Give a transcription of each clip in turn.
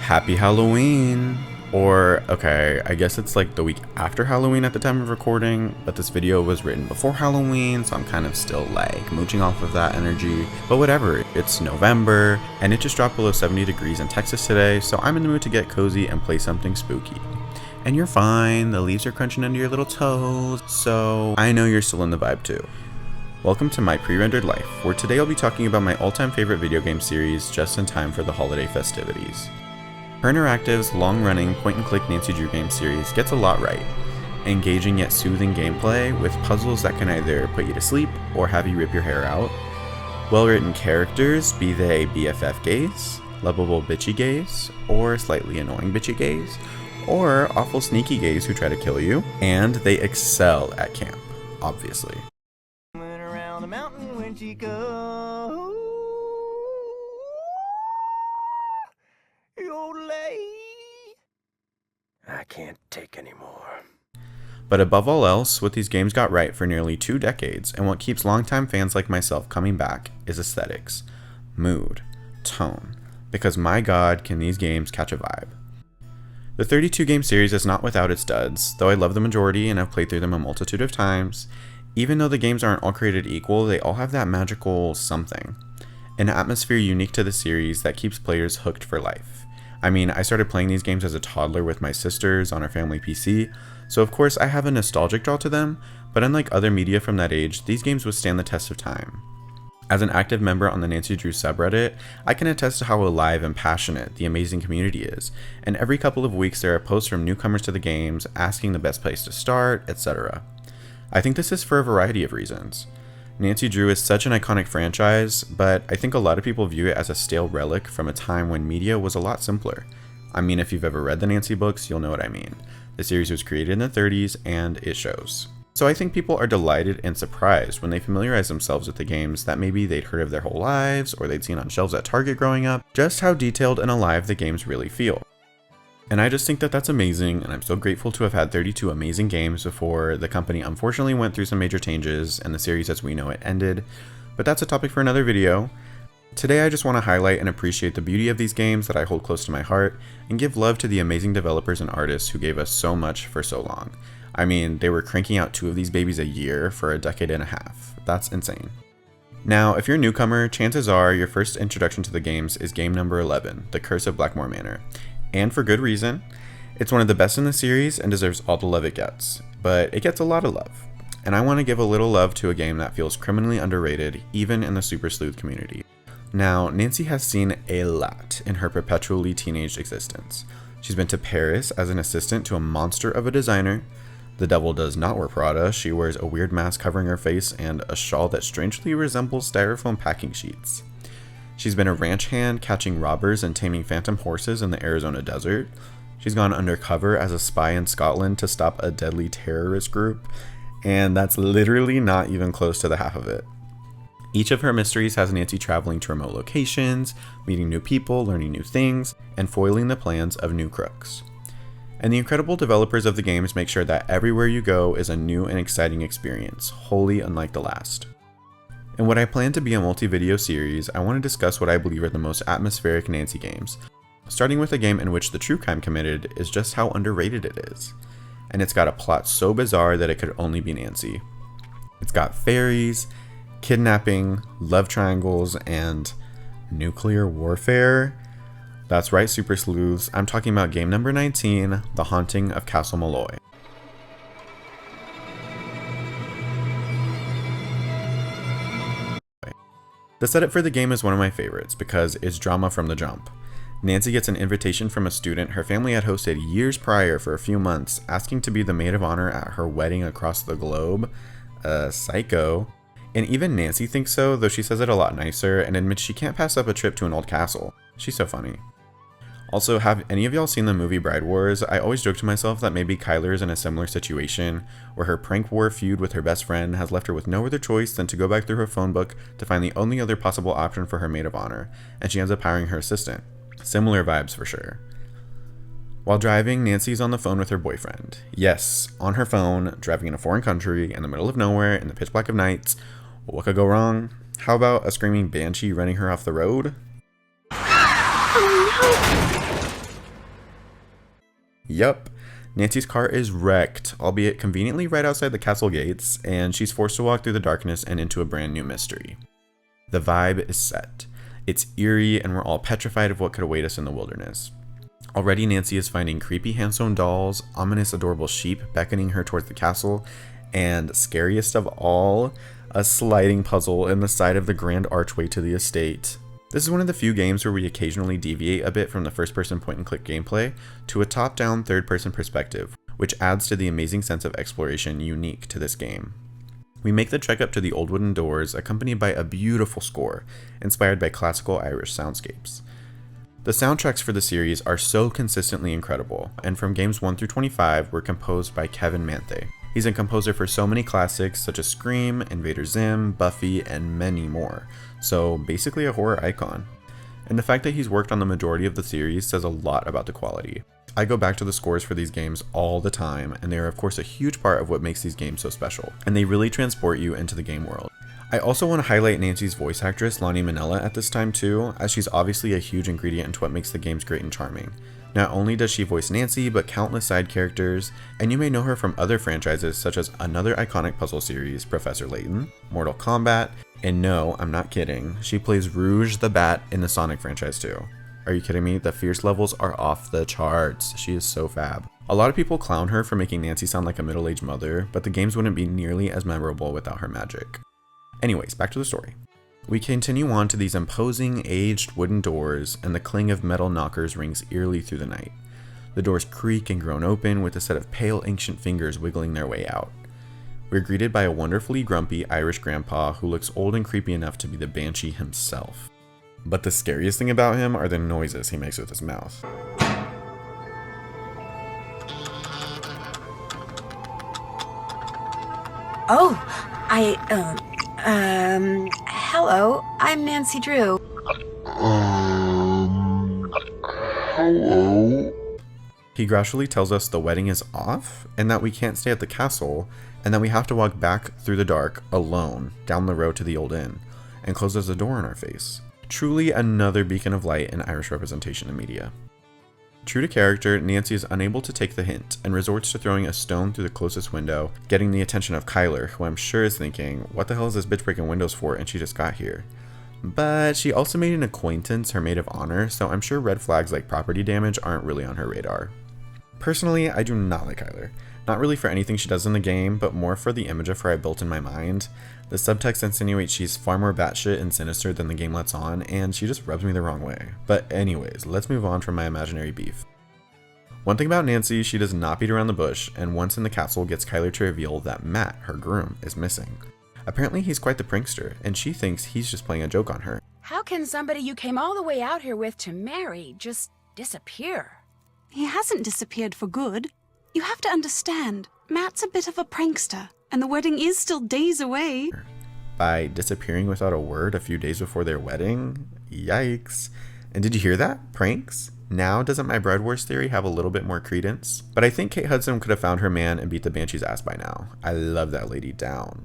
Happy Halloween! Or, okay, I guess it's like the week after Halloween at the time of recording, but this video was written before Halloween, so I'm kind of still like mooching off of that energy. But whatever, it's November, and it just dropped below 70 degrees in Texas today, so I'm in the mood to get cozy and play something spooky. And you're fine, the leaves are crunching under your little toes, so I know you're still in the vibe too. Welcome to my pre-rendered life, where today I'll be talking about my all-time favorite video game series just in time for the holiday festivities. Her Interactive's long-running point-and-click Nancy Drew game series gets a lot right. Engaging yet soothing gameplay with puzzles that can either put you to sleep or have you rip your hair out. Well-written characters, be they BFF gays, lovable bitchy gays, or slightly annoying bitchy gays, or awful sneaky gays who try to kill you. And they excel at camp, obviously. Around the mountain when she goes. I can't take anymore. But above all else, what these games got right for nearly 2 decades, and what keeps longtime fans like myself coming back, is aesthetics, mood, tone, because my god, can these games catch a vibe. The 32 game series is not without its duds, though I love the majority and have played through them a multitude of times. Even though the games aren't all created equal, they all have that magical something, an atmosphere unique to the series that keeps players hooked for life. I mean, I started playing these games as a toddler with my sisters on our family PC, so of course I have a nostalgic draw to them, but unlike other media from that age, these games withstand the test of time. As an active member on the Nancy Drew subreddit, I can attest to how alive and passionate the amazing community is, and every couple of weeks there are posts from newcomers to the games asking the best place to start, etc. I think this is for a variety of reasons. Nancy Drew is such an iconic franchise, but I think a lot of people view it as a stale relic from a time when media was a lot simpler. I mean, if you've ever read the Nancy books, you'll know what I mean. The series was created in the 30s, and it shows. So I think people are delighted and surprised when they familiarize themselves with the games that maybe they'd heard of their whole lives, or they'd seen on shelves at Target growing up, just how detailed and alive the games really feel. And I just think that that's amazing, and I'm so grateful to have had 32 amazing games before the company unfortunately went through some major changes and the series as we know it ended, but that's a topic for another video. Today I just want to highlight and appreciate the beauty of these games that I hold close to my heart, and give love to the amazing developers and artists who gave us so much for so long. I mean, they were cranking out 2 of these babies a year for a decade and a half. That's insane. Now, if you're a newcomer, chances are your first introduction to the games is game number 11, The Curse of Blackmore Manor. And for good reason. It's one of the best in the series and deserves all the love it gets, but it gets a lot of love. And I want to give a little love to a game that feels criminally underrated, even in the super sleuth community. Now, Nancy has seen a lot in her perpetually teenage existence. She's been to Paris as an assistant to a monster of a designer. The devil does not wear Prada, she wears a weird mask covering her face and a shawl that strangely resembles styrofoam packing sheets. She's been a ranch hand catching robbers and taming phantom horses in the Arizona desert. She's gone undercover as a spy in Scotland to stop a deadly terrorist group, and that's literally not even close to the half of it. Each of her mysteries has Nancy traveling to remote locations, meeting new people, learning new things, and foiling the plans of new crooks. And the incredible developers of the games make sure that everywhere you go is a new and exciting experience, wholly unlike the last. In what I plan to be a multi-video series, I want to discuss what I believe are the most atmospheric Nancy games, starting with a game in which the true crime committed is just how underrated it is. And it's got a plot so bizarre that it could only be Nancy. It's got fairies, kidnapping, love triangles, and nuclear warfare. That's right, super sleuths, I'm talking about game number 19, The Haunting of Castle Malloy. The setup for the game is one of my favorites because it's drama from the jump. Nancy gets an invitation from a student her family had hosted years prior for a few months, asking to be the maid of honor at her wedding across the globe. Psycho. And even Nancy thinks so, though she says it a lot nicer and admits she can't pass up a trip to an old castle. She's so funny. Also, have any of y'all seen the movie Bride Wars? I always joke to myself that maybe Kyler is in a similar situation, where her prank war feud with her best friend has left her with no other choice than to go back through her phone book to find the only other possible option for her maid of honor, and she ends up hiring her assistant. Similar vibes for sure. While driving, Nancy's on the phone with her boyfriend. Yes, on her phone, driving in a foreign country, in the middle of nowhere, in the pitch black of nights. What could go wrong? How about a screaming banshee running her off the road? Yup. Nancy's car is wrecked, albeit conveniently right outside the castle gates, and she's forced to walk through the darkness and into a brand new mystery. The vibe is set. It's eerie, and we're all petrified of what could await us in the wilderness. Already, Nancy is finding creepy hand-sewn dolls, ominous adorable sheep beckoning her towards the castle, and scariest of all, a sliding puzzle in the side of the grand archway to the estate. This is one of the few games where we occasionally deviate a bit from the first-person point-and-click gameplay to a top-down third-person perspective, which adds to the amazing sense of exploration unique to this game. We make the trek up to the old wooden doors, accompanied by a beautiful score, inspired by classical Irish soundscapes. The soundtracks for the series are so consistently incredible, and from games 1 through 25 were composed by Kevin Manthe. He's a composer for so many classics such as Scream, Invader Zim, Buffy, and many more, so basically a horror icon. And the fact that he's worked on the majority of the series says a lot about the quality. I go back to the scores for these games all the time, and they are of course a huge part of what makes these games so special, and they really transport you into the game world. I also want to highlight Nancy's voice actress, Lonnie Minella, at this time too, as she's obviously a huge ingredient into what makes the games great and charming. Not only does she voice Nancy, but countless side characters, and you may know her from other franchises such as another iconic puzzle series, Professor Layton, Mortal Kombat, and no, I'm not kidding, she plays Rouge the Bat in the Sonic franchise too. Are you kidding me? The fierce levels are off the charts. She is so fab. A lot of people clown her for making Nancy sound like a middle-aged mother, but the games wouldn't be nearly as memorable without her magic. Anyways, back to the story. We continue on to these imposing, aged wooden doors, and the cling of metal knockers rings eerily through the night. The doors creak and groan open with a set of pale, ancient fingers wiggling their way out. We're greeted by a wonderfully grumpy Irish grandpa who looks old and creepy enough to be the Banshee himself. But the scariest thing about him are the noises he makes with his mouth. Oh, hello, I'm Nancy Drew. Hello? He gradually tells us the wedding is off, and that we can't stay at the castle, and that we have to walk back through the dark, alone, down the road to the old inn, and closes the door in our face. Truly another beacon of light in Irish representation in media. True to character, Nancy is unable to take the hint and resorts to throwing a stone through the closest window, getting the attention of Kyler, who I'm sure is thinking, what the hell is this bitch breaking windows for, and she just got here. But she also made an acquaintance, her maid of honor, so I'm sure red flags like property damage aren't really on her radar. Personally, I do not like Kyler. Not really for anything she does in the game, but more for the image of her I built in my mind. The subtext insinuates she's far more batshit and sinister than the game lets on, and she just rubs me the wrong way. But anyways, let's move on from my imaginary beef. One thing about Nancy, she does not beat around the bush, and once in the castle gets Kyler to reveal that Matt, her groom, is missing. Apparently he's quite the prankster, and she thinks he's just playing a joke on her. How can somebody you came all the way out here with to marry just disappear? He hasn't disappeared for good. You have to understand, Matt's a bit of a prankster, and the wedding is still days away. By disappearing without a word a few days before their wedding? Yikes. And did you hear that? Pranks? Now, doesn't my Bread Wars theory have a little bit more credence? But I think Kate Hudson could have found her man and beat the Banshee's ass by now. I love that lady down.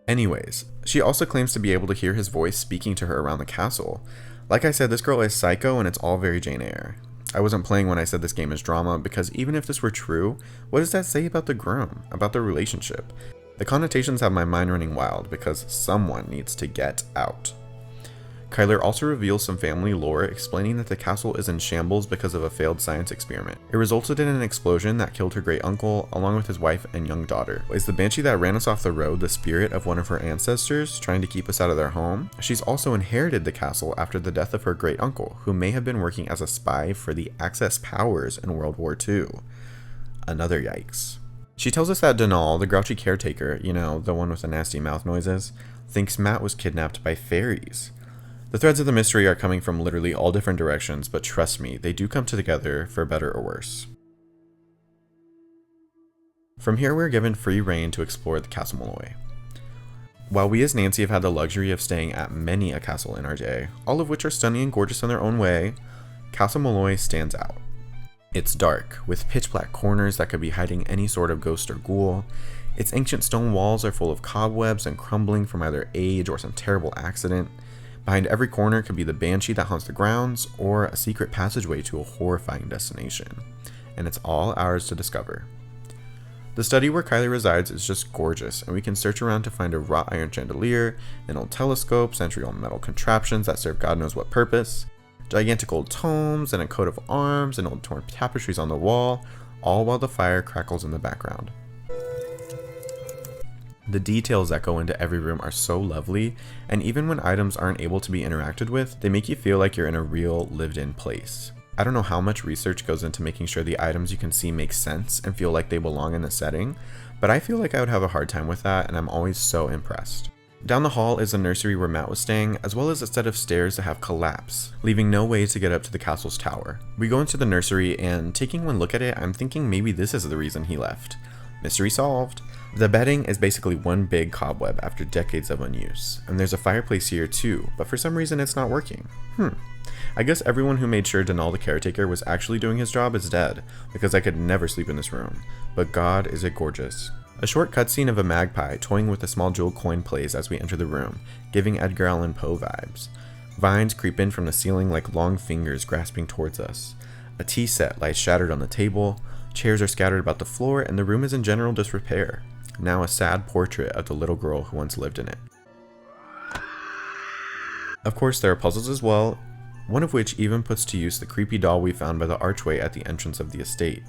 Anyways, she also claims to be able to hear his voice speaking to her around the castle. Like I said, this girl is psycho and it's all very Jane Eyre. I wasn't playing when I said this game is drama, because even if this were true, what does that say about the groom, about the relationship? The connotations have my mind running wild, because someone needs to get out. Kyler also reveals some family lore explaining that the castle is in shambles because of a failed science experiment. It resulted in an explosion that killed her great uncle, along with his wife and young daughter. Is the Banshee that ran us off the road the spirit of one of her ancestors, trying to keep us out of their home? She's also inherited the castle after the death of her great uncle, who may have been working as a spy for the Axis powers in World War II. Another yikes. She tells us that Donal, the grouchy caretaker, you know, the one with the nasty mouth noises, thinks Matt was kidnapped by fairies. The threads of the mystery are coming from literally all different directions, but trust me, they do come together for better or worse. From here, we're given free rein to explore the Castle Malloy. While we as Nancy have had the luxury of staying at many a castle in our day, all of which are stunning and gorgeous in their own way, Castle Malloy stands out. It's dark, with pitch-black corners that could be hiding any sort of ghost or ghoul. Its ancient stone walls are full of cobwebs and crumbling from either age or some terrible accident. Behind every corner could be the Banshee that haunts the grounds, or a secret passageway to a horrifying destination. and it's all ours to discover. The study where Kylie resides is just gorgeous, and we can search around to find a wrought iron chandelier, an old telescope, century-old metal contraptions that serve God knows what purpose, gigantic old tomes, and a coat of arms, and old torn tapestries on the wall, all while the fire crackles in the background. The details that go into every room are so lovely, and even when items aren't able to be interacted with, they make you feel like you're in a real, lived-in place. I don't know how much research goes into making sure the items you can see make sense and feel like they belong in the setting, but I feel like I would have a hard time with that, and I'm always so impressed. Down the hall is the nursery where Matt was staying, as well as a set of stairs that have collapsed, leaving no way to get up to the castle's tower. We go into the nursery, and taking one look at it, I'm thinking maybe this is the reason he left. Mystery solved. The bedding is basically one big cobweb after decades of unuse, and there's a fireplace here too, but for some reason it's not working. I guess everyone who made sure Denal the caretaker was actually doing his job is dead, because I could never sleep in this room. But God, is it gorgeous. A short cutscene of a magpie toying with a small jewel coin plays as we enter the room, giving Edgar Allan Poe vibes. Vines creep in from the ceiling like long fingers grasping towards us. A tea set lies shattered on the table, chairs are scattered about the floor, and the room is in general disrepair. Now a sad portrait of the little girl who once lived in it. Of course, there are puzzles as well, one of which even puts to use the creepy doll we found by the archway at the entrance of the estate.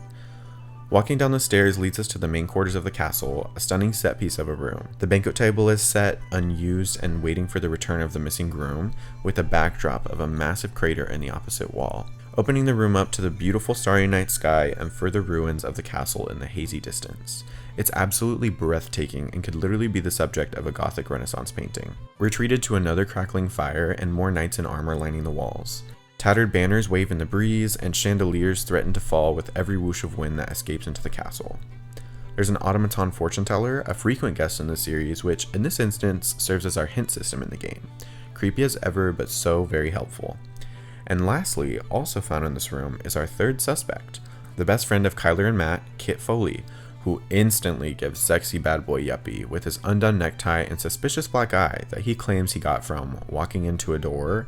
Walking down the stairs leads us to the main quarters of the castle, a stunning set piece of a room. The banquet table is set, unused, and waiting for the return of the missing groom, with a backdrop of a massive crater in the opposite wall, opening the room up to the beautiful starry night sky and further ruins of the castle in the hazy distance. It's absolutely breathtaking and could literally be the subject of a Gothic Renaissance painting. We're treated to another crackling fire and more knights in armor lining the walls. Tattered banners wave in the breeze, and chandeliers threaten to fall with every whoosh of wind that escapes into the castle. There's an automaton fortune teller, a frequent guest in the series, which in this instance serves as our hint system in the game. Creepy as ever, but so very helpful. And lastly, also found in this room, is our third suspect, the best friend of Kyler and Matt, Kit Foley, who instantly gives sexy bad boy yuppie with his undone necktie and suspicious black eye that he claims he got from walking into a door.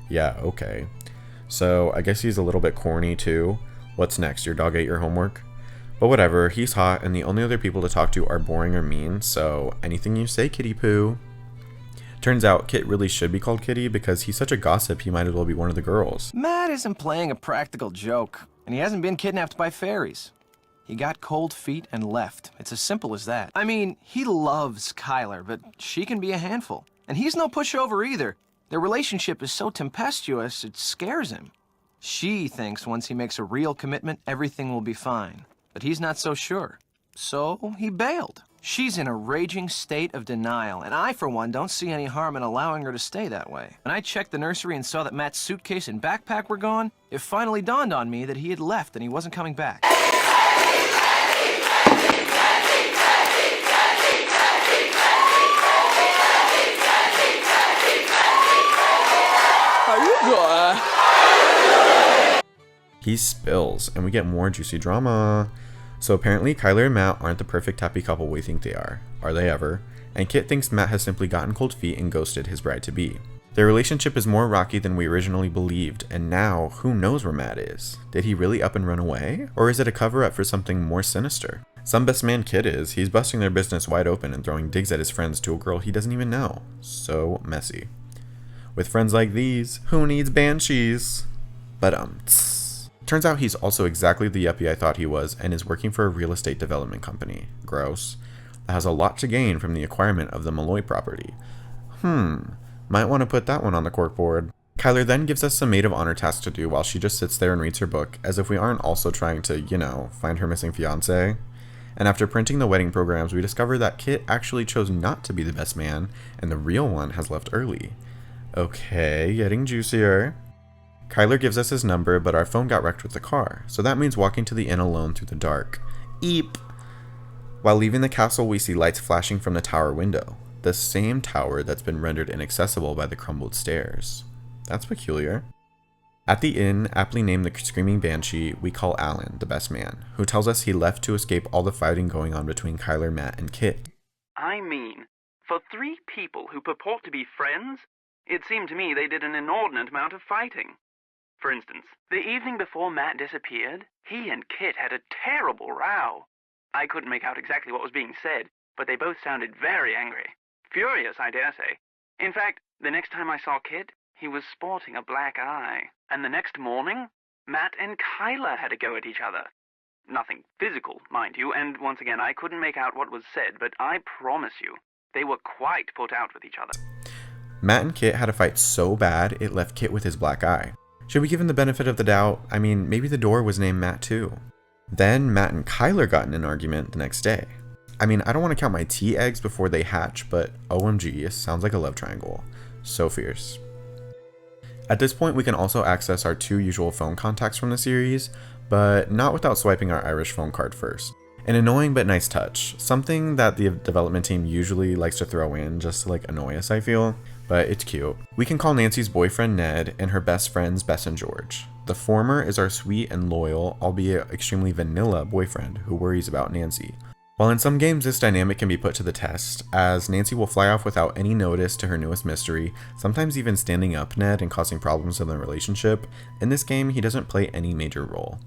Yeah, okay. So I guess he's a little bit corny too. What's next? Your dog ate your homework? But whatever, he's hot and the only other people to talk to are boring or mean, so anything you say, Kitty Poo. Turns out Kit really should be called Kitty because he's such a gossip he might as well be one of the girls. Matt isn't playing a practical joke, and he hasn't been kidnapped by fairies. He got cold feet and left. It's as simple as that. I mean, he loves Kyler, but she can be a handful. And he's no pushover either. Their relationship is so tempestuous, it scares him. She thinks once he makes a real commitment, everything will be fine. But he's not so sure. So he bailed. She's in a raging state of denial, and I, for one, don't see any harm in allowing her to stay that way. When I checked the nursery and saw that Matt's suitcase and backpack were gone, it finally dawned on me that he had left and he wasn't coming back. He spills, and we get more juicy drama. So apparently Kyler and Matt aren't the perfect happy couple we think they are they ever? And Kit thinks Matt has simply gotten cold feet and ghosted his bride-to-be. Their relationship is more rocky than we originally believed, and now who knows where Matt is? Did he really up and run away? Or is it a cover-up for something more sinister? Some best man Kit is. He's busting their business wide open and throwing digs at his friends to a girl he doesn't even know. So messy. With friends like these, who needs banshees? But turns out he's also exactly the yuppie I thought he was and is working for a real estate development company. Gross. That has a lot to gain from the acquirement of the Malloy property. Might want to put that one on the corkboard. Kyler then gives us some maid of honor tasks to do while she just sits there and reads her book, as if we aren't also trying to, find her missing fiancé. And after printing the wedding programs, we discover that Kit actually chose not to be the best man, and the real one has left early. Okay, getting juicier. Kyler gives us his number, but our phone got wrecked with the car, so that means walking to the inn alone through the dark. Eep! While leaving the castle, we see lights flashing from the tower window, the same tower that's been rendered inaccessible by the crumbled stairs. That's peculiar. At the inn, aptly named the Screaming Banshee, we call Alan, the best man, who tells us he left to escape all the fighting going on between Kyler, Matt, and Kit. I mean, for three people who purport to be friends, it seemed to me they did an inordinate amount of fighting. For instance, the evening before Matt disappeared, he and Kit had a terrible row. I couldn't make out exactly what was being said, but they both sounded very angry. Furious, I dare say. In fact, the next time I saw Kit, he was sporting a black eye. And the next morning, Matt and Kyler had a go at each other. Nothing physical, mind you, and once again, I couldn't make out what was said, but I promise you, they were quite put out with each other. Matt and Kit had a fight so bad, it left Kit with his black eye. Should we give him the benefit of the doubt? I mean, maybe the door was named Matt too. Then Matt and Kyler got in an argument the next day. I mean, I don't want to count my tea eggs before they hatch, but OMG, it sounds like a love triangle. So fierce. At this point, we can also access our 2 usual phone contacts from the series, but not without swiping our Irish phone card first. An annoying but nice touch, something that the development team usually likes to throw in just to like annoy us, I feel, but it's cute. We can call Nancy's boyfriend Ned and her best friends Bess and George. The former is our sweet and loyal, albeit extremely vanilla boyfriend who worries about Nancy. While in some games this dynamic can be put to the test, as Nancy will fly off without any notice to her newest mystery, sometimes even standing up Ned and causing problems in the relationship, in this game he doesn't play any major role.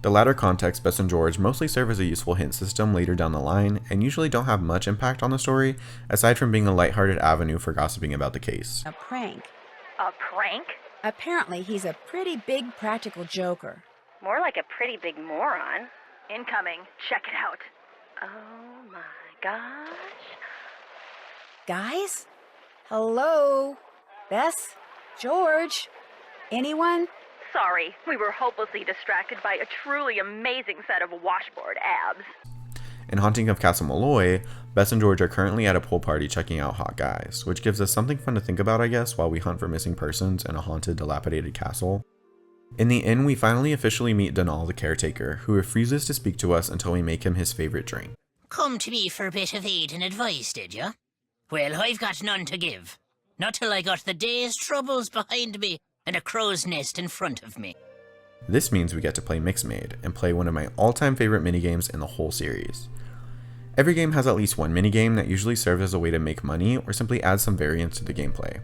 The latter contexts, Bess and George, mostly serve as a useful hint system later down the line, and usually don't have much impact on the story, aside from being a lighthearted avenue for gossiping about the case. A prank. A prank? Apparently, he's a pretty big practical joker. More like a pretty big moron. Incoming. Check it out. Oh my gosh. Guys? Hello? Bess? George? Anyone? Sorry, we were hopelessly distracted by a truly amazing set of washboard abs. In Haunting of Castle Malloy, Bess and George are currently at a pool party checking out hot guys, which gives us something fun to think about, I guess, while we hunt for missing persons in a haunted, dilapidated castle. In the inn, we finally officially meet Donal, the caretaker, who refuses to speak to us until we make him his favorite drink. Come to me for a bit of aid and advice, did you? Well, I've got none to give. Not till I got the day's troubles behind me and a crow's nest in front of me. This means we get to play Mixmaid, and play one of my all-time favorite minigames in the whole series. Every game has at least one minigame that usually serves as a way to make money or simply add some variance to the gameplay.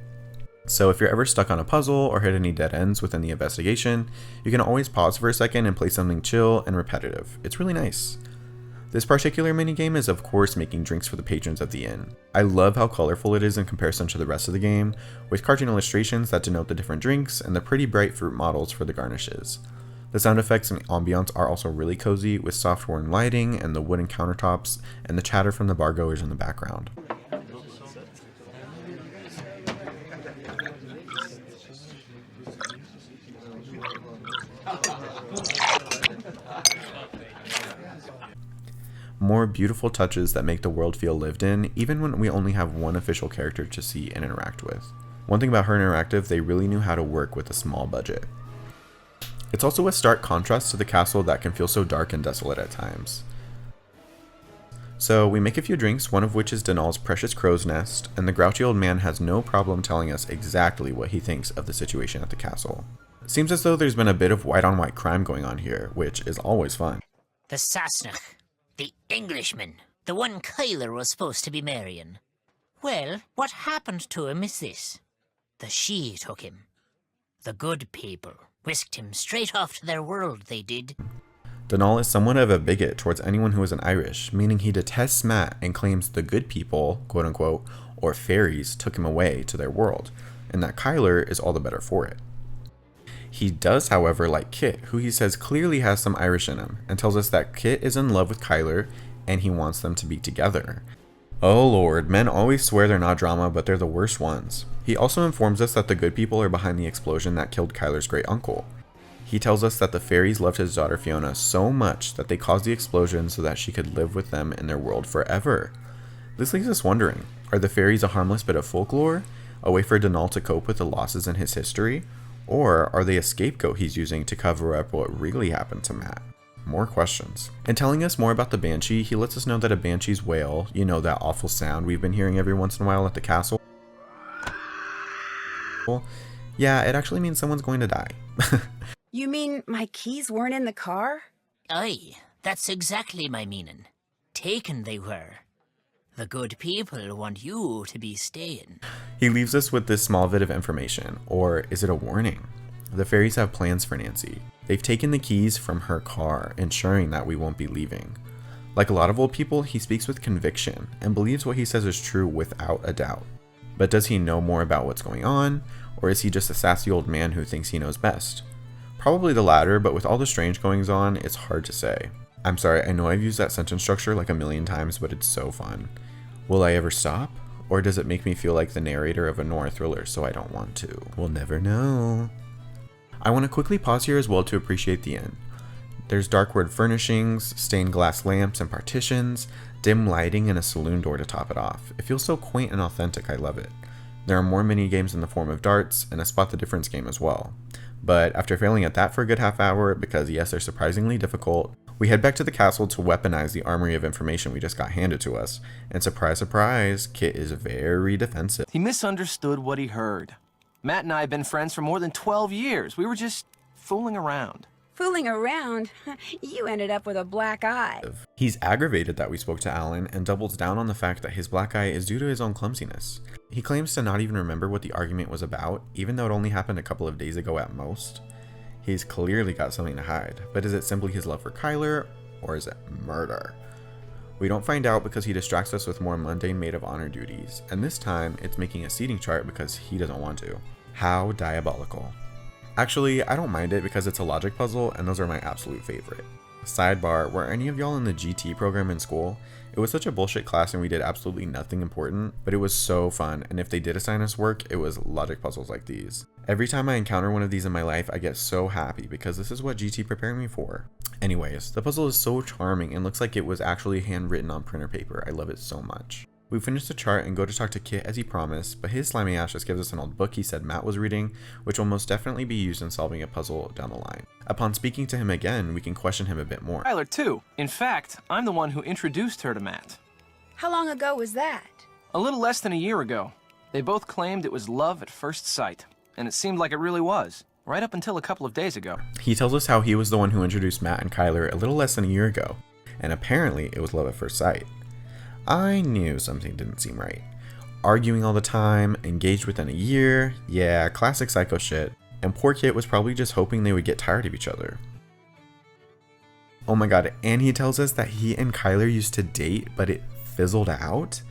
So if you're ever stuck on a puzzle or hit any dead ends within the investigation, you can always pause for a second and play something chill and repetitive. It's really nice. This particular minigame is of course making drinks for the patrons of the inn. I love how colorful it is in comparison to the rest of the game, with cartoon illustrations that denote the different drinks and the pretty bright fruit models for the garnishes. The sound effects and ambiance are also really cozy, with soft warm lighting and the wooden countertops and the chatter from the bargoers in the background. More beautiful touches that make the world feel lived in, even when we only have one official character to see and interact with. One thing about Her Interactive, they really knew how to work with a small budget. It's also a stark contrast to the castle that can feel so dark and desolate at times. So we make a few drinks, one of which is Donal's precious crow's nest, and the grouchy old man has no problem telling us exactly what he thinks of the situation at the castle. It seems as though there's been a bit of white-on-white crime going on here, which is always fun. The Sassenach, the Englishman, the one Kyler was supposed to be marrying. Well, what happened to him is this. The She took him. The good people whisked him straight off to their world, they did. Donal is somewhat of a bigot towards anyone who isn't Irish, meaning he detests Matt and claims the good people, quote unquote, or fairies, took him away to their world, and that Kyler is all the better for it. He does, however, like Kit, who he says clearly has some Irish in him, and tells us that Kit is in love with Kyler, and he wants them to be together. Oh lord, men always swear they're not drama, but they're the worst ones. He also informs us that the good people are behind the explosion that killed Kyler's great uncle. He tells us that the fairies loved his daughter Fiona so much that they caused the explosion so that she could live with them in their world forever. This leaves us wondering, are the fairies a harmless bit of folklore, a way for Donal to cope with the losses in his history, or are they a scapegoat he's using to cover up what really happened to Matt? More questions. In telling us more about the Banshee, he lets us know that a Banshee's wail, you know, that awful sound we've been hearing every once in a while at the castle, yeah, it actually means someone's going to die. You mean my keys weren't in the car? Aye, that's exactly my meaning. Taken they were. The good people want you to be staying. He leaves us with this small bit of information, or is it a warning? The fairies have plans for Nancy. They've taken the keys from her car, ensuring that we won't be leaving. Like a lot of old people, he speaks with conviction and believes what he says is true without a doubt. But does he know more about what's going on, or is he just a sassy old man who thinks he knows best? Probably the latter, but with all the strange goings on, it's hard to say. I'm sorry, I know I've used that sentence structure like a million times, but it's so fun. Will I ever stop? Or does it make me feel like the narrator of a noir thriller so I don't want to? We'll never know. I want to quickly pause here as well to appreciate the inn. There's dark wood furnishings, stained glass lamps and partitions, dim lighting, and a saloon door to top it off. It feels so quaint and authentic, I love it. There are more mini games in the form of darts, and a spot the difference game as well. But after failing at that for a good half hour, because yes, they're surprisingly difficult, we head back to the castle to weaponize the armory of information we just got handed to us. And surprise, surprise, Kit is very defensive. He misunderstood what he heard. Matt and I have been friends for more than 12 years. We were just fooling around. Fooling around? You ended up with a black eye. He's aggravated that we spoke to Alan and doubles down on the fact that his black eye is due to his own clumsiness. He claims to not even remember what the argument was about, even though it only happened a couple of days ago at most. He's clearly got something to hide, but is it simply his love for Kyler, or is it murder? We don't find out because he distracts us with more mundane maid of honor duties, and this time it's making a seating chart because he doesn't want to. How diabolical. Actually, I don't mind it because it's a logic puzzle and those are my absolute favorite. Sidebar, were any of y'all in the GT program in school? It was such a bullshit class and we did absolutely nothing important, but it was so fun, and if they did assign us work, it was logic puzzles like these. Every time I encounter one of these in my life, I get so happy because this is what GT prepared me for. Anyways, the puzzle is so charming and looks like it was actually handwritten on printer paper. I love it so much. We finish the chart and go to talk to Kit as he promised, but his slimy ass just gives us an old book he said Matt was reading, which will most definitely be used in solving a puzzle down the line. Upon speaking to him again, we can question him a bit more. Tyler, too. In fact, I'm the one who introduced her to Matt. How long ago was that? A little less than a year ago. They both claimed it was love at first sight, and it seemed like it really was, right up until a couple of days ago. He tells us how he was the one who introduced Matt and Kyler a little less than a year ago, and apparently it was love at first sight. I knew something didn't seem right. Arguing all the time, engaged within a year, yeah, classic psycho shit, and poor Kit was probably just hoping they would get tired of each other. Oh my god, and he tells us that he and Kyler used to date, but it fizzled out?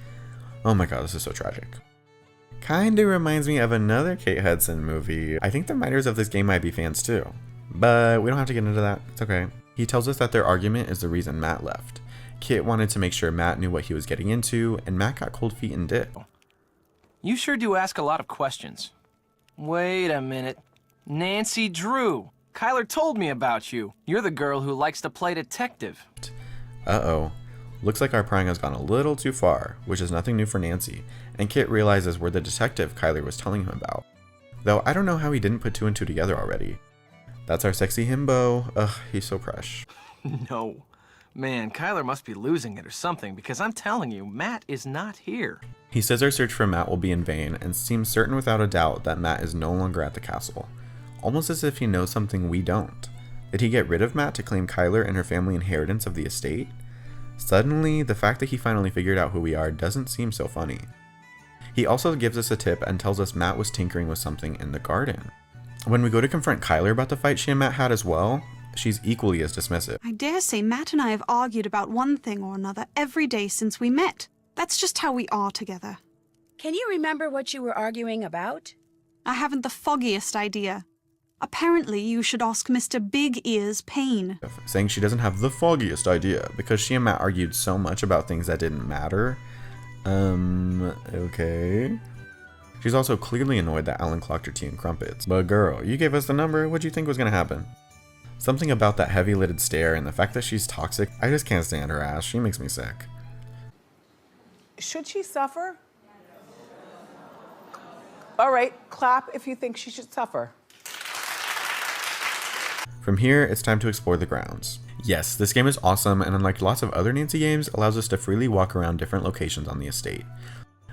Oh my god, this is so tragic. Kinda reminds me of another Kate Hudson movie. I think the writers of this game might be fans too, but we don't have to get into that, it's okay. He tells us that their argument is the reason Matt left. Kit wanted to make sure Matt knew what he was getting into, and Matt got cold feet and did. You sure do ask a lot of questions. Wait a minute. Nancy Drew. Kyler told me about you. You're the girl who likes to play detective. Uh-oh. Looks like our prying has gone a little too far, which is nothing new for Nancy, and Kit realizes we're the detective Kyler was telling him about. Though I don't know how he didn't put two and two together already. That's our sexy himbo. Ugh, he's so fresh. No. Man, Kyler must be losing it or something, because I'm telling you, Matt is not here. He says our search for Matt will be in vain, and seems certain without a doubt that Matt is no longer at the castle. Almost as if he knows something we don't. Did he get rid of Matt to claim Kyler and her family inheritance of the estate? Suddenly, the fact that he finally figured out who we are doesn't seem so funny. He also gives us a tip and tells us Matt was tinkering with something in the garden. When we go to confront Kyler about the fight she and Matt had as well, she's equally as dismissive. I dare say Matt and I have argued about one thing or another every day since we met. That's just how we are together. Can you remember what you were arguing about? I haven't the foggiest idea. Apparently, you should ask Mr. Big Ears Payne. Saying she doesn't have the foggiest idea because she and Matt argued so much about things that didn't matter. Okay. She's also clearly annoyed that Alan clocked her tea and crumpets. But girl, you gave us the number, what'd you think was gonna happen? Something about that heavy-lidded stare and the fact that she's toxic, I just can't stand her ass, she makes me sick. Should she suffer? All right, clap if you think she should suffer. From here, it's time to explore the grounds. Yes, this game is awesome, and unlike lots of other Nancy games, allows us to freely walk around different locations on the estate.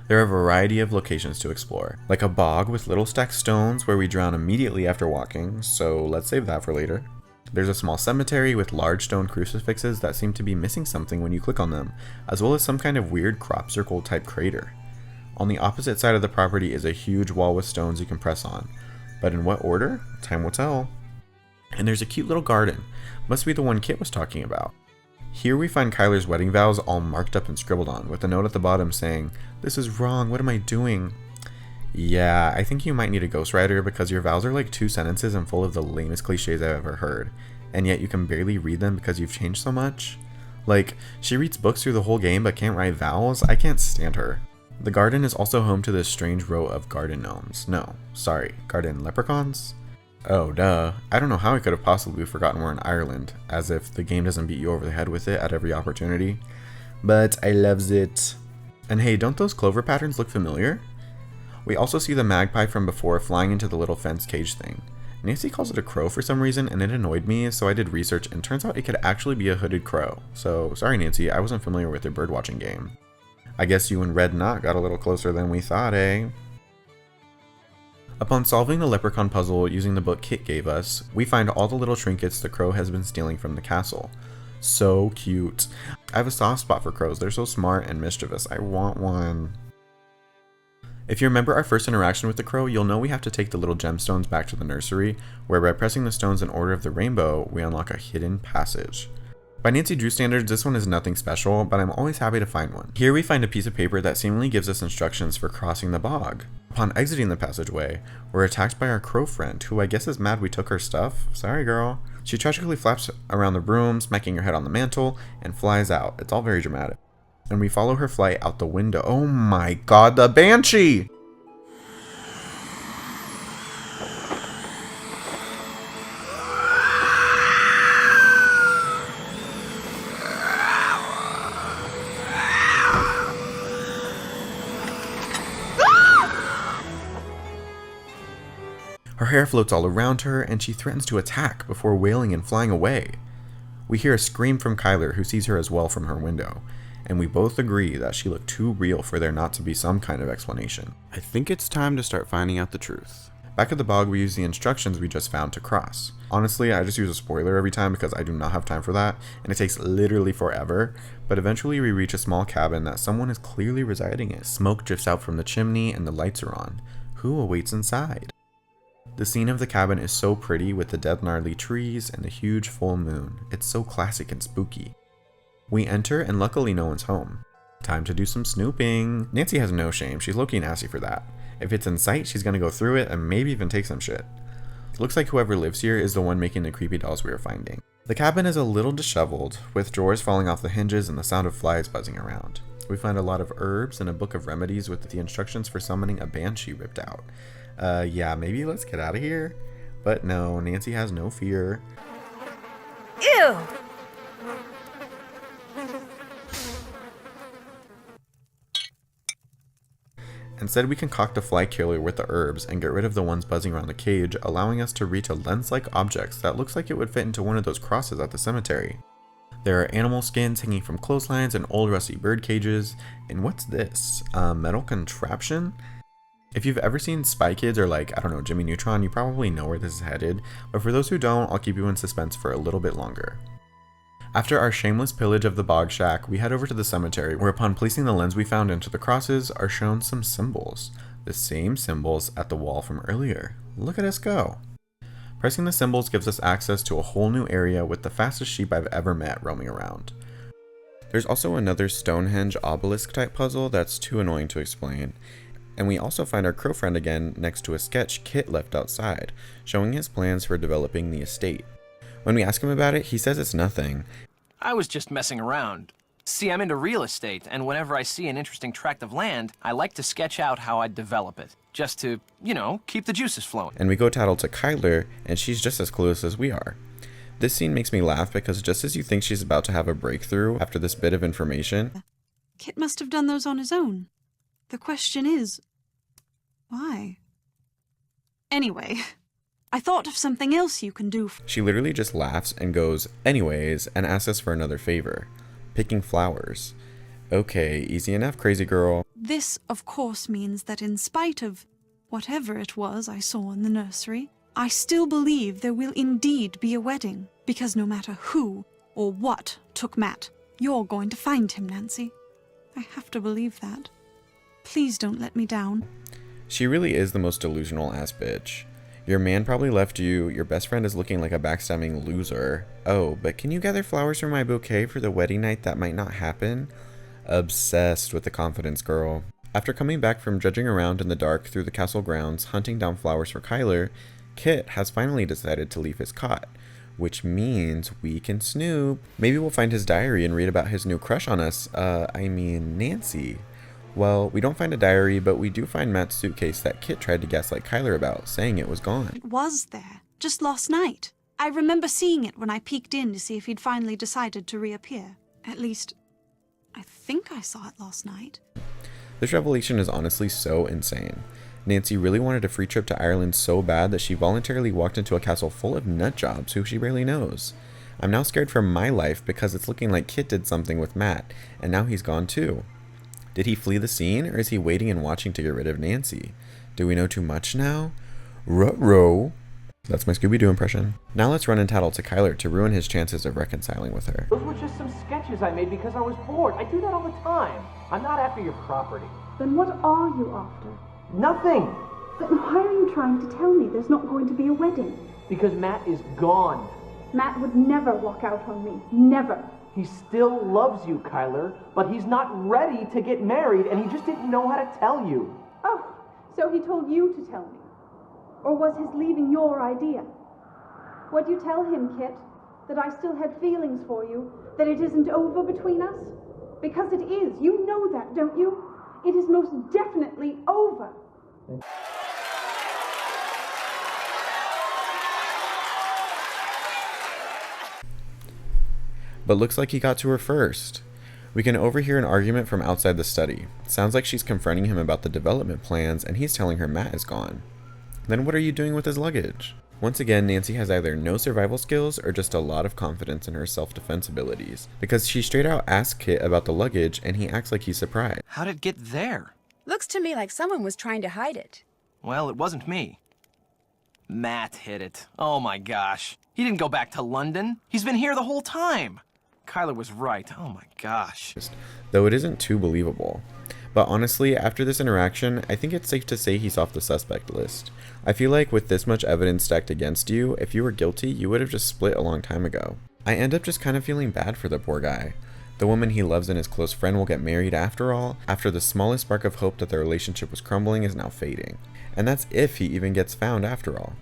There are a variety of locations to explore, like a bog with little stacked stones where we drown immediately after walking, so let's save that for later. There's a small cemetery with large stone crucifixes that seem to be missing something when you click on them, as well as some kind of weird crop circle type crater. On the opposite side of the property is a huge wall with stones you can press on. But in what order? Time will tell. And there's a cute little garden. Must be the one Kit was talking about. Here we find Kyler's wedding vows all marked up and scribbled on, with a note at the bottom saying, "This is wrong, what am I doing?" Yeah, I think you might need a ghostwriter because your vows are like 2 sentences and full of the lamest cliches I've ever heard. And yet you can barely read them because you've changed so much. Like, she reads books through the whole game but can't write vowels? I can't stand her. The garden is also home to this strange row of garden gnomes. No, sorry, garden leprechauns? Oh, duh. I don't know how I could have possibly forgotten we're in Ireland, as if the game doesn't beat you over the head with it at every opportunity. But I loves it. And hey, don't those clover patterns look familiar? We also see the magpie from before flying into the little fence cage thing. Nancy calls it a crow for some reason, and it annoyed me, so I did research, and turns out it could actually be a hooded crow. So, sorry Nancy, I wasn't familiar with your birdwatching game. I guess you and Red Knot got a little closer than we thought, eh? Upon solving the leprechaun puzzle using the book Kit gave us, we find all the little trinkets the crow has been stealing from the castle. So cute. I have a soft spot for crows, they're so smart and mischievous, I want one. If you remember our first interaction with the crow, you'll know we have to take the little gemstones back to the nursery, where by pressing the stones in order of the rainbow, we unlock a hidden passage. By Nancy Drew standards, this one is nothing special, but I'm always happy to find one. Here we find a piece of paper that seemingly gives us instructions for crossing the bog. Upon exiting the passageway, we're attacked by our crow friend, who I guess is mad we took her stuff. Sorry girl. She tragically flaps around the broom, smacking her head on the mantle, and flies out. It's all very dramatic. And we follow her flight out the window. Oh my god, the banshee! Her hair floats all around her, and she threatens to attack before wailing and flying away. We hear a scream from Kyler, who sees her as well from her window, and we both agree that she looked too real for there not to be some kind of explanation. I think it's time to start finding out the truth. Back at the bog, we use the instructions we just found to cross. Honestly, I just use a spoiler every time because I do not have time for that, and it takes literally forever, but eventually we reach a small cabin that someone is clearly residing in. Smoke drifts out from the chimney and the lights are on. Who awaits inside? The scene of the cabin is so pretty with the dead gnarly trees and the huge full moon. It's so classic and spooky. We enter and luckily no one's home. Time to do some snooping. Nancy has no shame, she's low-key nasty for that. If it's in sight, she's gonna go through it and maybe even take some shit. It looks like whoever lives here is the one making the creepy dolls we are finding. The cabin is a little disheveled, with drawers falling off the hinges and the sound of flies buzzing around. We find a lot of herbs and a book of remedies with the instructions for summoning a banshee ripped out. Yeah, maybe let's get out of here? But no, Nancy has no fear. Ew! Instead, we concoct a fly killer with the herbs and get rid of the ones buzzing around the cage, allowing us to reach a lens-like object that looks like it would fit into one of those crosses at the cemetery. There are animal skins hanging from clotheslines and old rusty bird cages. And what's this? A metal contraption? If you've ever seen Spy Kids or like, I don't know, Jimmy Neutron, you probably know where this is headed, but for those who don't, I'll keep you in suspense for a little bit longer. After our shameless pillage of the bog shack, we head over to the cemetery, where upon placing the lens we found into the crosses, are shown some symbols. The same symbols at the wall from earlier. Look at us go. Pressing the symbols gives us access to a whole new area with the fastest sheep I've ever met roaming around. There's also another Stonehenge obelisk type puzzle that's too annoying to explain. And we also find our crow friend again next to a sketch Kit left outside, showing his plans for developing the estate. When we ask him about it, he says it's nothing. I was just messing around. See, I'm into real estate, and whenever I see an interesting tract of land, I like to sketch out how I'd develop it. Just to, you know, keep the juices flowing. And we go tattle to Kyler, and she's just as clueless as we are. This scene makes me laugh because just as you think she's about to have a breakthrough after this bit of information... Kit must have done those on his own. The question is, why? Anyway, I thought of something else you can do. She literally just laughs and goes, anyways, and asks us for another favor. Picking flowers. Okay, easy enough, crazy girl. This, of course, means that in spite of whatever it was I saw in the nursery, I still believe there will indeed be a wedding. Because no matter who or what took Matt, you're going to find him, Nancy. I have to believe that. Please don't let me down. She really is the most delusional ass bitch. Your man probably left you. Your best friend is looking like a backstabbing loser. Oh, but can you gather flowers for my bouquet for the wedding night that might not happen? Obsessed with the confidence girl. After coming back from dredging around in the dark through the castle grounds, hunting down flowers for Kyler, Kit has finally decided to leave his cot, which means we can snoop. Maybe we'll find his diary and read about his new crush on us, Nancy. Well, we don't find a diary, but we do find Matt's suitcase that Kit tried to gaslight Kyler about, saying it was gone. It was there, just last night. I remember seeing it when I peeked in to see if he'd finally decided to reappear. At least, I think I saw it last night. This revelation is honestly so insane. Nancy really wanted a free trip to Ireland so bad that she voluntarily walked into a castle full of nutjobs who she barely knows. I'm now scared for my life because it's looking like Kit did something with Matt, and now he's gone too. Did he flee the scene, or is he waiting and watching to get rid of Nancy? Do we know too much now? Ruh-roh. That's my Scooby-Doo impression. Now let's run and tattle to Kyler to ruin his chances of reconciling with her. Those were just some sketches I made because I was bored. I do that all the time. I'm not after your property. Then what are you after? Nothing! Then why are you trying to tell me there's not going to be a wedding? Because Matt is gone. Matt would never walk out on me. Never. He still loves you, Kyler, but he's not ready to get married, and he just didn't know how to tell you. Oh, so he told you to tell me? Or was his leaving your idea? What'd you tell him, Kit? That I still had feelings for you? That it isn't over between us? Because it is. You know that, don't you? It is most definitely over. But looks like he got to her first. We can overhear an argument from outside the study. Sounds like she's confronting him about the development plans, and he's telling her Matt is gone. Then what are you doing with his luggage? Once again, Nancy has either no survival skills or just a lot of confidence in her self-defense abilities, because she straight out asks Kit about the luggage, and he acts like he's surprised. How'd it get there? Looks to me like someone was trying to hide it. Well, it wasn't me. Matt hid it. Oh my gosh. He didn't go back to London. He's been here the whole time. Kyler was right. Oh my gosh. Though it isn't too believable. But honestly, after this interaction, I think it's safe to say he's off the suspect list. I feel like with this much evidence stacked against you, if you were guilty, you would have just split a long time ago. I end up just kind of feeling bad for the poor guy. The woman he loves and his close friend will get married after all, after the smallest spark of hope that their relationship was crumbling is now fading. And that's if he even gets found after all.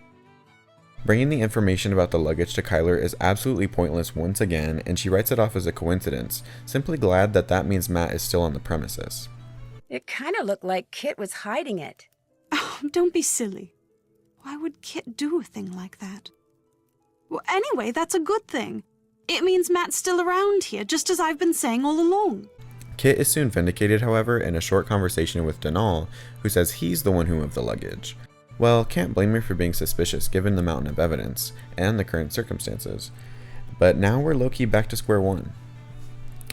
Bringing the information about the luggage to Kyler is absolutely pointless once again, and she writes it off as a coincidence, simply glad that that means Matt is still on the premises. It kind of looked like Kit was hiding it. Oh, don't be silly. Why would Kit do a thing like that? Well, anyway, that's a good thing. It means Matt's still around here, just as I've been saying all along. Kit is soon vindicated, however, in a short conversation with Donal, who says he's the one who moved the luggage. Well, can't blame her for being suspicious given the mountain of evidence, and the current circumstances. But now we're low-key back to square one.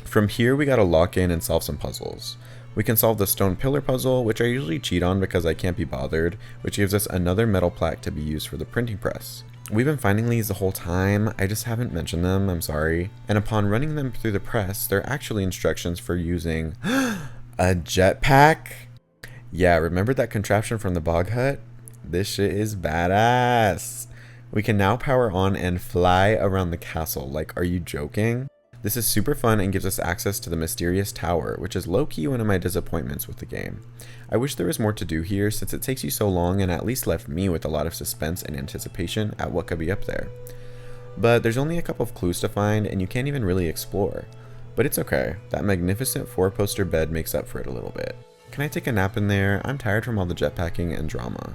From here we gotta lock in and solve some puzzles. We can solve the stone pillar puzzle, which I usually cheat on because I can't be bothered, which gives us another metal plaque to be used for the printing press. We've been finding these the whole time, I just haven't mentioned them, I'm sorry. And upon running them through the press, they're actually instructions for using a jetpack? Yeah, remember that contraption from the bog hut? This shit is badass. We can now power on and fly around the castle, like are you joking? This is super fun and gives us access to the mysterious tower, which is low-key one of my disappointments with the game. I wish there was more to do here since it takes you so long and at least left me with a lot of suspense and anticipation at what could be up there. But there's only a couple of clues to find and you can't even really explore. But it's okay, that magnificent 4-poster bed makes up for it a little bit. Can I take a nap in there? I'm tired from all the jetpacking and drama.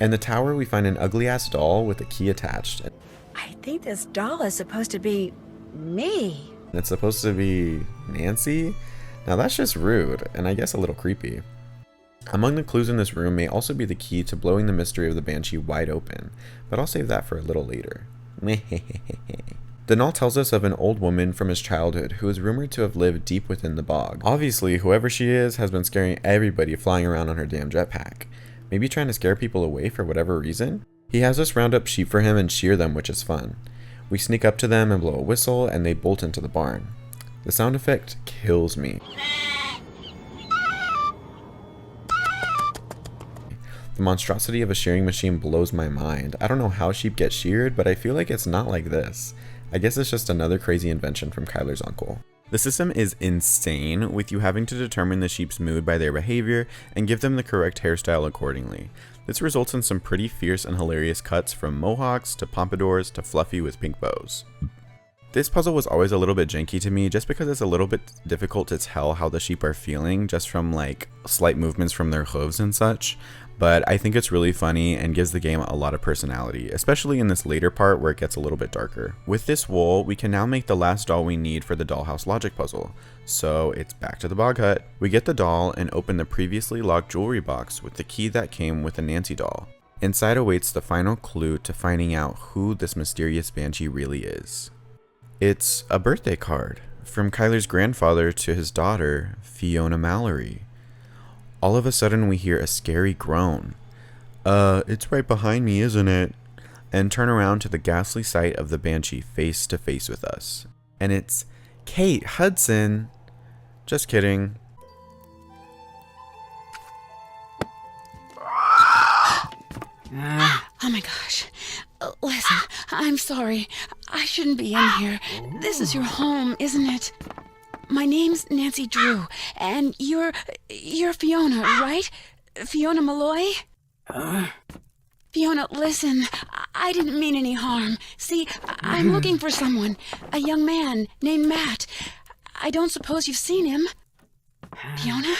In the tower we find an ugly-ass doll with a key attached. I think this doll is supposed to be me. It's supposed to be Nancy? Now that's just rude, and I guess a little creepy. Among the clues in this room may also be the key to blowing the mystery of the Banshee wide open, but I'll save that for a little later. Donal tells us of an old woman from his childhood who is rumored to have lived deep within the bog. Obviously, whoever she is has been scaring everybody flying around on her damn jetpack. Maybe trying to scare people away for whatever reason? He has us round up sheep for him and shear them, which is fun. We sneak up to them and blow a whistle, and they bolt into the barn. The sound effect kills me. The monstrosity of a shearing machine blows my mind. I don't know how sheep get sheared, but I feel like it's not like this. I guess it's just another crazy invention from Kyler's uncle. The system is insane, with you having to determine the sheep's mood by their behavior and give them the correct hairstyle accordingly. This results in some pretty fierce and hilarious cuts, from mohawks to pompadours to fluffy with pink bows. This puzzle was always a little bit janky to me, just because it's a little bit difficult to tell how the sheep are feeling just from like slight movements from their hooves and such. But I think it's really funny and gives the game a lot of personality, especially in this later part where it gets a little bit darker. With this wool, we can now make the last doll we need for the dollhouse logic puzzle. So it's back to the bog hut. We get the doll and open the previously locked jewelry box with the key that came with the Nancy doll. Inside awaits the final clue to finding out who this mysterious banshee really is. It's a birthday card from Kyler's grandfather to his daughter, Fiona Mallory. All of a sudden we hear a scary groan. It's right behind me, isn't it? And turn around to the ghastly sight of the banshee face to face with us. And it's Kate Hudson. Just kidding. Oh my gosh. Listen, I'm sorry. I shouldn't be in here. This is your home, isn't it? My name's Nancy Drew, and you're Fiona, right? Fiona Malloy? Fiona, listen, I didn't mean any harm. See, I'm looking for someone, a young man named Matt. I don't suppose you've seen him? Fiona?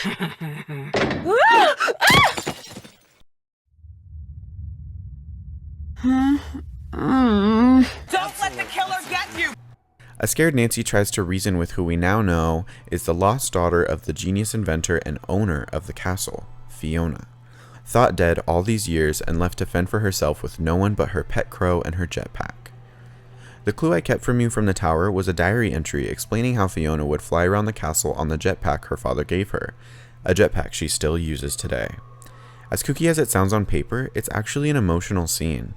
Don't let the killer get you! A scared Nancy tries to reason with who we now know is the lost daughter of the genius inventor and owner of the castle, Fiona. Thought dead all these years and left to fend for herself with no one but her pet crow and her jetpack. The clue I kept from you from the tower was a diary entry explaining how Fiona would fly around the castle on the jetpack her father gave her, a jetpack she still uses today. As kooky as it sounds on paper, it's actually an emotional scene.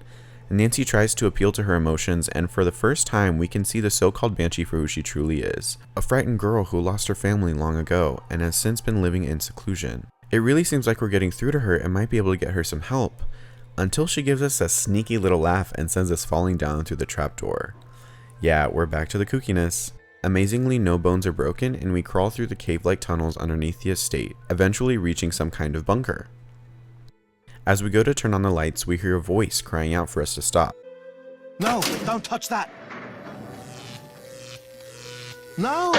Nancy tries to appeal to her emotions, and for the first time we can see the so-called banshee for who she truly is, a frightened girl who lost her family long ago and has since been living in seclusion. It really seems like we're getting through to her and might be able to get her some help, until she gives us a sneaky little laugh and sends us falling down through the trapdoor. Yeah, we're back to the kookiness. Amazingly, no bones are broken, and we crawl through the cave-like tunnels underneath the estate, eventually reaching some kind of bunker. As we go to turn on the lights, we hear a voice crying out for us to stop. No, don't touch that. No!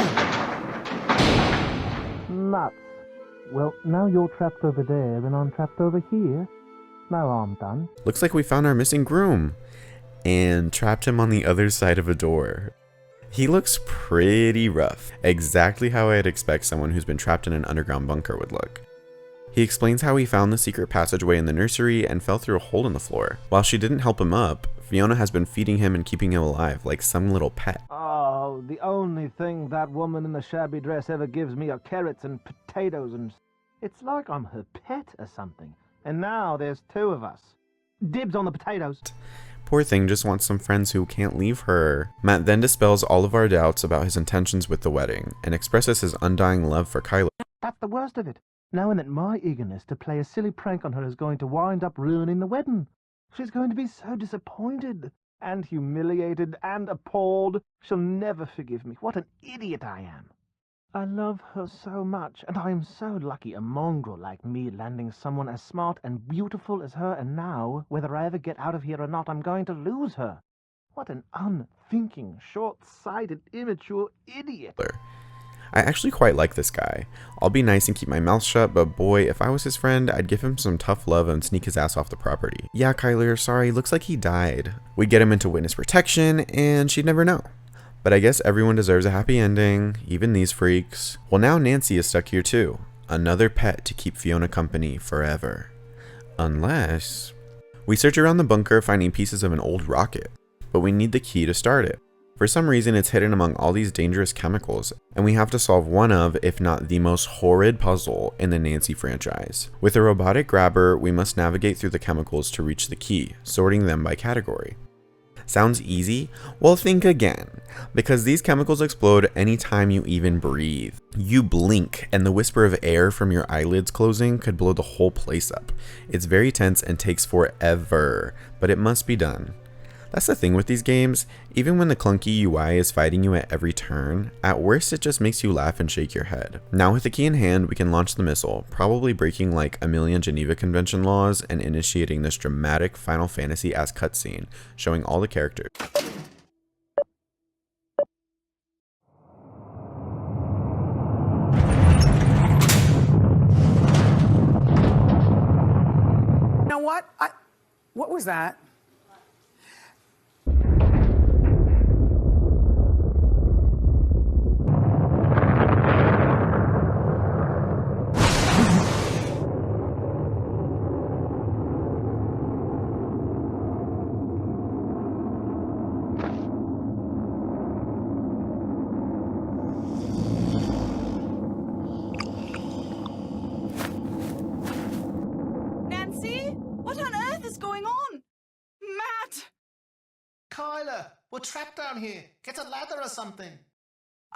Nuts. Well, now you're trapped over there and I'm trapped over here. Now I'm done. Looks like we found our missing groom and trapped him on the other side of a door. He looks pretty rough, exactly how I'd expect someone who's been trapped in an underground bunker would look. He explains how he found the secret passageway in the nursery and fell through a hole in the floor. While she didn't help him up, Fiona has been feeding him and keeping him alive like some little pet. Oh, the only thing that woman in the shabby dress ever gives me are carrots and potatoes, and it's like I'm her pet or something. And now there's two of us. Dibs on the potatoes. Poor thing just wants some friends who can't leave her. Matt then dispels all of our doubts about his intentions with the wedding and expresses his undying love for Kyler. That's the worst of it. Knowing that my eagerness to play a silly prank on her is going to wind up ruining the wedding. She's going to be so disappointed and humiliated and appalled. She'll never forgive me. What an idiot I am. I love her so much, and I am so lucky a mongrel like me landing someone as smart and beautiful as her, and now, whether I ever get out of here or not, I'm going to lose her. What an unthinking, short-sighted, immature idiot. I actually quite like this guy. I'll be nice and keep my mouth shut, but boy, if I was his friend, I'd give him some tough love and sneak his ass off the property. Yeah, Kyler, sorry, looks like he died. We get him into witness protection, and she'd never know. But I guess everyone deserves a happy ending, even these freaks. Well, now Nancy is stuck here too. Another pet to keep Fiona company forever. Unless... We search around the bunker finding pieces of an old rocket, but we need the key to start it. For some reason, it's hidden among all these dangerous chemicals, and we have to solve one of, if not the most horrid puzzle in the Nancy franchise. With a robotic grabber, we must navigate through the chemicals to reach the key, sorting them by category. Sounds easy? Well, think again, because these chemicals explode anytime you even breathe. You blink, and the whisper of air from your eyelids closing could blow the whole place up. It's very tense and takes forever, but it must be done. That's the thing with these games, even when the clunky UI is fighting you at every turn, at worst it just makes you laugh and shake your head. Now with the key in hand, we can launch the missile, probably breaking like a million Geneva Convention laws and initiating this dramatic Final Fantasy-ass cutscene, showing all the characters. You know what? What was that? We're trapped down here. Get a ladder or something.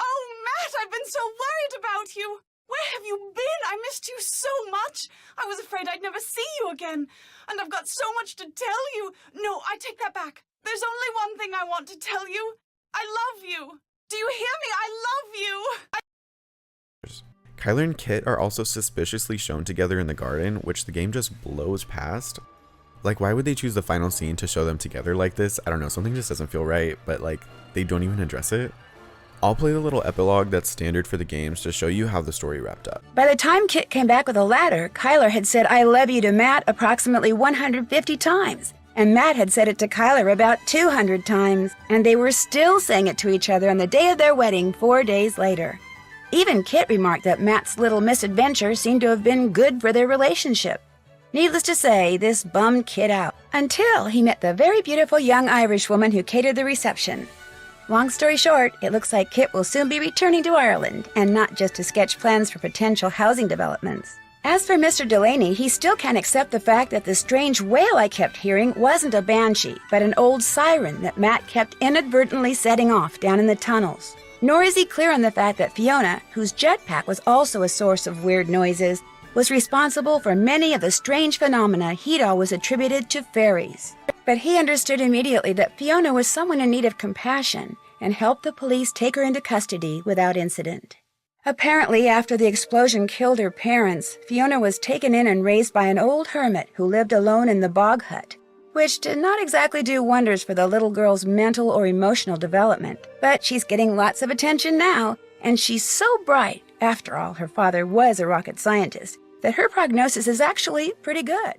Oh, Matt, I've been so worried about you. Where have you been? I missed you so much. I was afraid I'd never see you again. And I've got so much to tell you. No, I take that back. There's only one thing I want to tell you. I love you. Do you hear me? I love you. Kyler and Kit are also suspiciously shown together in the garden, which the game just blows past. Like, why would they choose the final scene to show them together like this? I don't know, something just doesn't feel right, but like, they don't even address it. I'll play the little epilogue that's standard for the games to show you how the story wrapped up. By the time Kit came back with a ladder, Kyler had said I love you to Matt approximately 150 times. And Matt had said it to Kyler about 200 times. And they were still saying it to each other on the day of their wedding 4 days later. Even Kit remarked that Matt's little misadventure seemed to have been good for their relationship. Needless to say, this bummed Kit out, until he met the very beautiful young Irish woman who catered the reception. Long story short, it looks like Kit will soon be returning to Ireland, and not just to sketch plans for potential housing developments. As for Mr. Delaney, he still can't accept the fact that the strange wail I kept hearing wasn't a banshee, but an old siren that Matt kept inadvertently setting off down in the tunnels. Nor is he clear on the fact that Fiona, whose jetpack was also a source of weird noises, was responsible for many of the strange phenomena he'd always attributed to fairies. But he understood immediately that Fiona was someone in need of compassion and helped the police take her into custody without incident. Apparently, after the explosion killed her parents, Fiona was taken in and raised by an old hermit who lived alone in the bog hut, which did not exactly do wonders for the little girl's mental or emotional development. But she's getting lots of attention now, and she's so bright, after all, her father was a rocket scientist, that her prognosis is actually pretty good.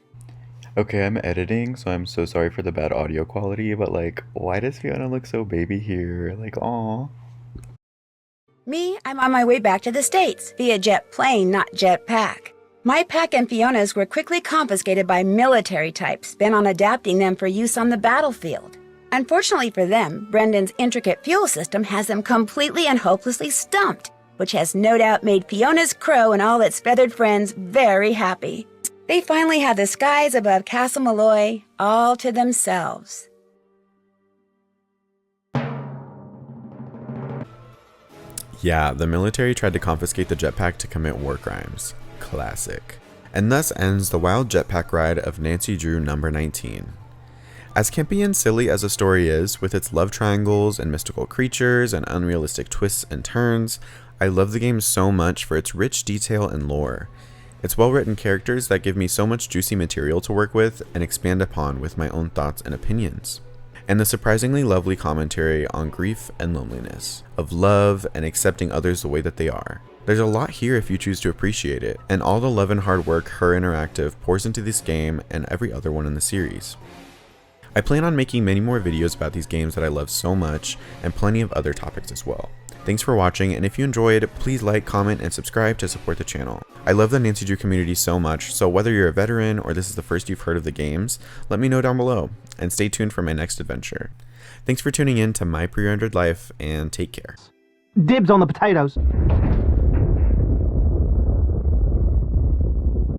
Okay, I'm editing, so I'm so sorry for the bad audio quality, but like, why does Fiona look so baby here? Like, aw. Me, I'm on my way back to the States, via jet plane, not jetpack. My pack and Fiona's were quickly confiscated by military types, bent on adapting them for use on the battlefield. Unfortunately for them, Brendan's intricate fuel system has them completely and hopelessly stumped, which has no doubt made Fiona's crow and all its feathered friends very happy. They finally have the skies above Castle Malloy all to themselves. Yeah, the military tried to confiscate the jetpack to commit war crimes. Classic. And thus ends the wild jetpack ride of Nancy Drew number 19. As campy and silly as the story is, with its love triangles and mystical creatures and unrealistic twists and turns, I love the game so much for its rich detail and lore. It's well-written characters that give me so much juicy material to work with and expand upon with my own thoughts and opinions. And the surprisingly lovely commentary on grief and loneliness, of love and accepting others the way that they are. There's a lot here if you choose to appreciate it, and all the love and hard work Her Interactive pours into this game and every other one in the series. I plan on making many more videos about these games that I love so much, and plenty of other topics as well. Thanks for watching, and if you enjoyed, please like, comment, and subscribe to support the channel. I love the Nancy Drew community so much, so whether you're a veteran or this is the first you've heard of the games, let me know down below, and stay tuned for my next adventure. Thanks for tuning in to My Pre-Rendered Life, and take care. Dibs on the potatoes.